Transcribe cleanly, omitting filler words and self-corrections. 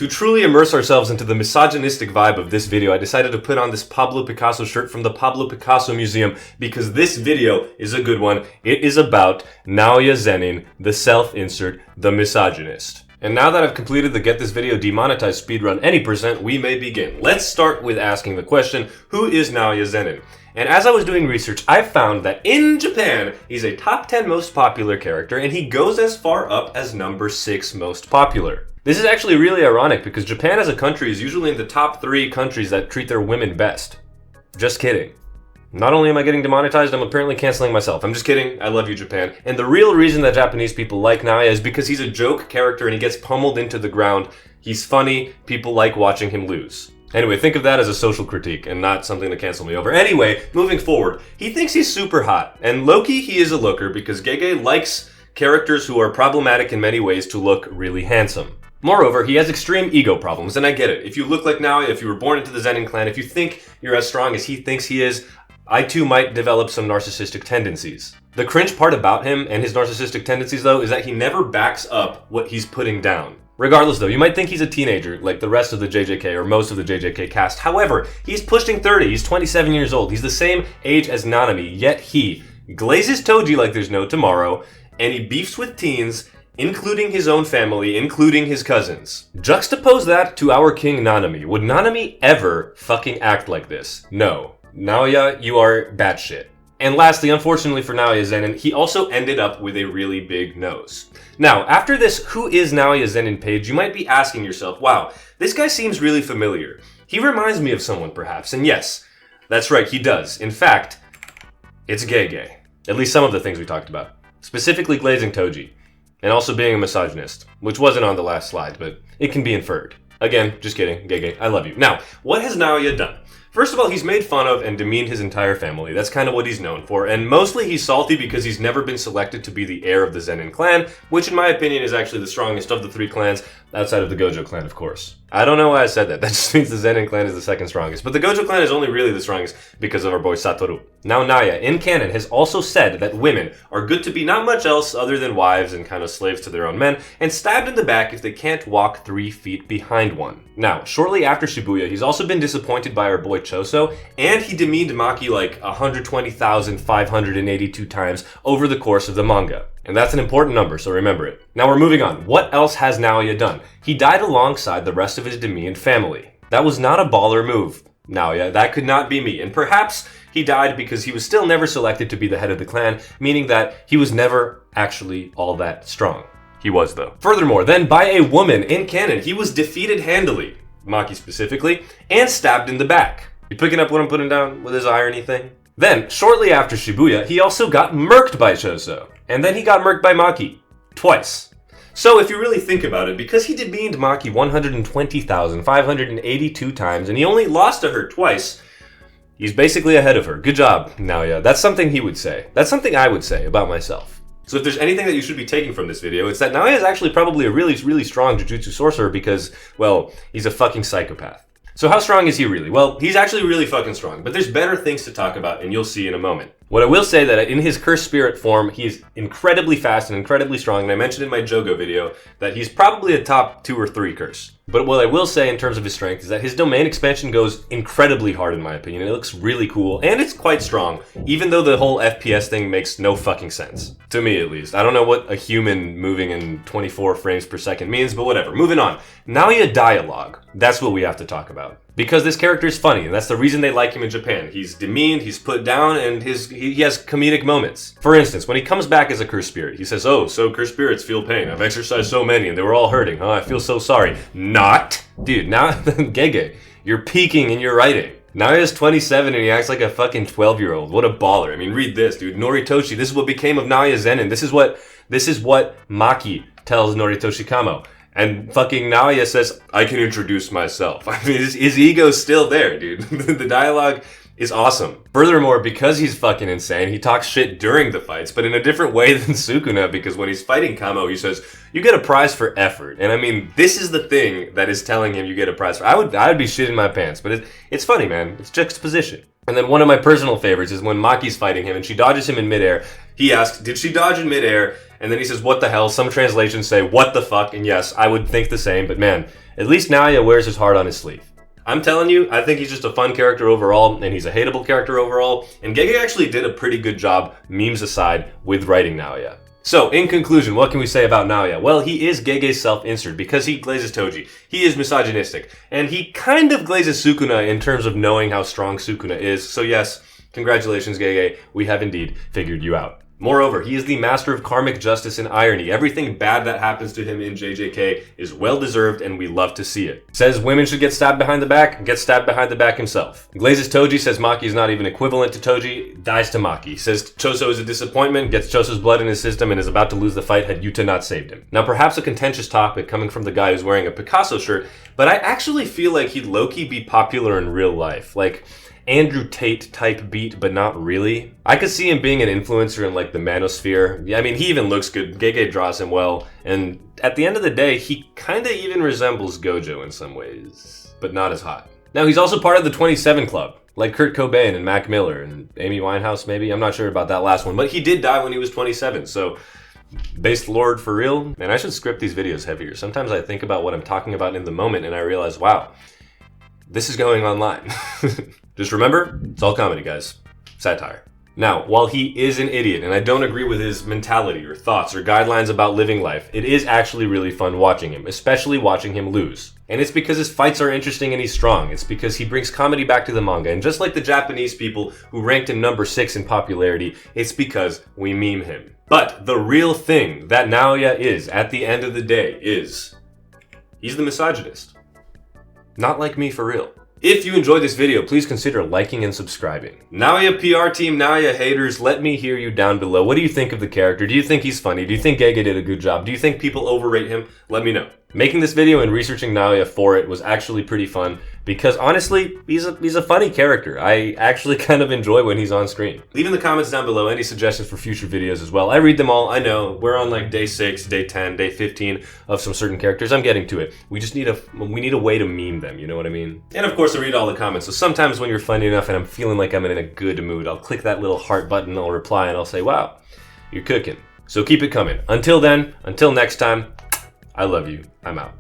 To truly immerse ourselves into the misogynistic vibe of this video, I decided to put on this Pablo Picasso shirt from the Pablo Picasso Museum because this video is a good one. It is about Naoya Zenin, the self-insert, the misogynist. And now that I've completed the get this video demonetized speedrun any percent, we may begin. Let's start with asking the question, who is Naoya Zenin? And as I was doing research, I found that in Japan, he's a top 10 most popular character, and he goes as far up as number 6 most popular. This is actually really ironic because Japan as a country is usually in the top 3 countries that treat their women best. Just kidding. Not only am I getting demonetized, I'm apparently canceling myself. I'm just kidding. I love you, Japan. And the real reason that Japanese people like Naoya is because he's a joke character and he gets pummeled into the ground. He's funny. People like watching him lose. Anyway, think of that as a social critique and not something to cancel me over. Anyway, moving forward, he thinks he's super hot. And low-key, he is a looker because Gege likes characters who are problematic in many ways to look really handsome. Moreover, he has extreme ego problems, and I get it. If you look like Naoya, if you were born into the Zenin clan, if you think you're as strong as he thinks he is, I too might develop some narcissistic tendencies. The cringe part about him and his narcissistic tendencies, though, is that he never backs up what he's putting down. Regardless, though, you might think he's a teenager, like the rest of the JJK or most of the JJK cast. However, he's pushing 30, he's 27 years old, he's the same age as Nanami, yet he glazes Toji like there's no tomorrow, and he beefs with teens, including his own family, including his cousins. Juxtapose that to our king Nanami. Would Nanami ever fucking act like this? No. Naoya, you are batshit. And lastly, unfortunately for Naoya Zenin, he also ended up with a really big nose. Now, after this Who is Naoya Zenin page, you might be asking yourself, wow, this guy seems really familiar. He reminds me of someone, perhaps. And yes, that's right, he does. In fact, it's Gege. At least some of the things we talked about. Specifically glazing Toji. And also being a misogynist, which wasn't on the last slide, but it can be inferred. Again, just kidding, Gege, I love you. Now, what has Naoya done? First of all, he's made fun of and demeaned his entire family. That's kind of what he's known for. And mostly he's salty because he's never been selected to be the heir of the Zenin clan, which in my opinion is actually the strongest of the 3 clans, outside of the Gojo clan, of course. I don't know why I said that. That just means the Zenin clan is the 2nd strongest. But the Gojo clan is only really the strongest because of our boy Satoru. Now Naoya, in canon, has also said that women are good to be not much else other than wives and kind of slaves to their own men, and stabbed in the back if they can't walk 3 feet behind one. Now, shortly after Shibuya, he's also been disappointed by our boy Choso, and he demeaned Maki like 120,582 times over the course of the manga. And that's an important number, so remember it. Now we're moving on. What else has Naoya done? He died alongside the rest of his demeaned family. That was not a baller move, Naoya. That could not be me. And perhaps he died because he was still never selected to be the head of the clan, meaning that he was never actually all that strong. He was, though. Furthermore, then by a woman in canon, he was defeated handily, Maki specifically, and stabbed in the back. You picking up what I'm putting down with his irony thing? Then, shortly after Shibuya, he also got murked by Choso. And then he got murked by Maki. Twice. So if you really think about it, because he demeaned Maki 120,582 times, and he only lost to her twice, he's basically ahead of her. Good job, Naoya. That's something he would say. That's something I would say about myself. So if there's anything that you should be taking from this video, it's that Naoya is actually probably a really, really strong Jujutsu sorcerer because, well, he's a fucking psychopath. So how strong is he really? Well, he's actually really fucking strong, but there's better things to talk about, and you'll see in a moment. What I will say that in his cursed spirit form, he is incredibly fast and incredibly strong, and I mentioned in my Jogo video that he's probably a top 2 or 3 curse. But what I will say in terms of his strength is that his domain expansion goes incredibly hard in my opinion. It looks really cool, and it's quite strong, even though the whole FPS thing makes no fucking sense. To me, at least. I don't know what a human moving in 24 frames per second means, but whatever. Moving on. Naoya dialogue. That's what we have to talk about. Because this character is funny, and that's the reason they like him in Japan. He's demeaned, he's put down, and he has comedic moments. For instance, when he comes back as a cursed spirit, he says, "Oh, so cursed spirits feel pain. I've exorcised so many, and they were all hurting. Huh? I feel so sorry." Not. Dude, now, Gege, you're peaking in your writing. Naoya's 27 and he acts like a fucking 12-year-old. What a baller. I mean, read this, dude. Noritoshi, this is what became of Naoya Zenin. This is what Maki tells Noritoshi Kamo. And fucking Naoya says, "I can introduce myself." I mean, his ego's still there, dude. The dialogue is awesome. Furthermore, because he's fucking insane, he talks shit during the fights, but in a different way than Sukuna, because when he's fighting Kamo, he says, "You get a prize for effort." And I mean, this is the thing that is telling him you get a prize for. I would be shitting my pants, but it's funny, man. It's juxtaposition. And then one of my personal favorites is when Maki's fighting him and she dodges him in midair. He asks, "Did she dodge in midair?" And then he says, what the hell? Some translations say, what the fuck? And yes, I would think the same, but man, at least Naoya wears his heart on his sleeve. I'm telling you, I think he's just a fun character overall, and he's a hateable character overall, and Gege actually did a pretty good job, memes aside, with writing Naoya. So, in conclusion, what can we say about Naoya? Well, he is Gege's self-insert because he glazes Toji. He is misogynistic, and he kind of glazes Sukuna in terms of knowing how strong Sukuna is. So yes, congratulations, Gege, we have indeed figured you out. Moreover, he is the master of karmic justice and irony. Everything bad that happens to him in JJK is well-deserved, and we love to see it. Says women should get stabbed behind the back, gets stabbed behind the back himself. Glazes Toji, says Maki is not even equivalent to Toji, dies to Maki. Says Choso is a disappointment, gets Choso's blood in his system, and is about to lose the fight had Yuta not saved him. Now, perhaps a contentious topic coming from the guy who's wearing a Picasso shirt, but I actually feel like he'd low-key be popular in real life. Like, Andrew Tate type beat, but not really. I could see him being an influencer in like the manosphere. Yeah, I mean, he even looks good. Gege draws him well. And at the end of the day, he kind of even resembles Gojo in some ways, but not as hot. Now, he's also part of the 27 Club, like Kurt Cobain and Mac Miller and Amy Winehouse, maybe. I'm not sure about that last one, but he did die when he was 27, so based Lord for real. Man, I should script these videos heavier. Sometimes I think about what I'm talking about in the moment and I realize, wow, this is going online. Just remember, it's all comedy, guys. Satire. Now, while he is an idiot, and I don't agree with his mentality or thoughts or guidelines about living life, it is actually really fun watching him, especially watching him lose. And it's because his fights are interesting and he's strong. It's because he brings comedy back to the manga. And just like the Japanese people who ranked him number 6 in popularity, it's because we meme him. But the real thing that Naoya is, at the end of the day, is he's the misogynist. Not like me for real. If you enjoyed this video, please consider liking and subscribing. Naoya PR team, Naoya haters, let me hear you down below. What do you think of the character? Do you think he's funny? Do you think Gege did a good job? Do you think people overrate him? Let me know. Making this video and researching Naoya for it was actually pretty fun because honestly, he's a funny character. I actually kind of enjoy when he's on screen. Leave in the comments down below any suggestions for future videos as well. I read them all, I know. We're on like day 6, day 10, day 15 of some certain characters. I'm getting to it. We just need a way to meme them, you know what I mean? And of course I read all the comments, so sometimes when you're funny enough and I'm feeling like I'm in a good mood, I'll click that little heart button, I'll reply and I'll say, wow, you're cooking. So keep it coming. Until then, until next time, I love you. I'm out.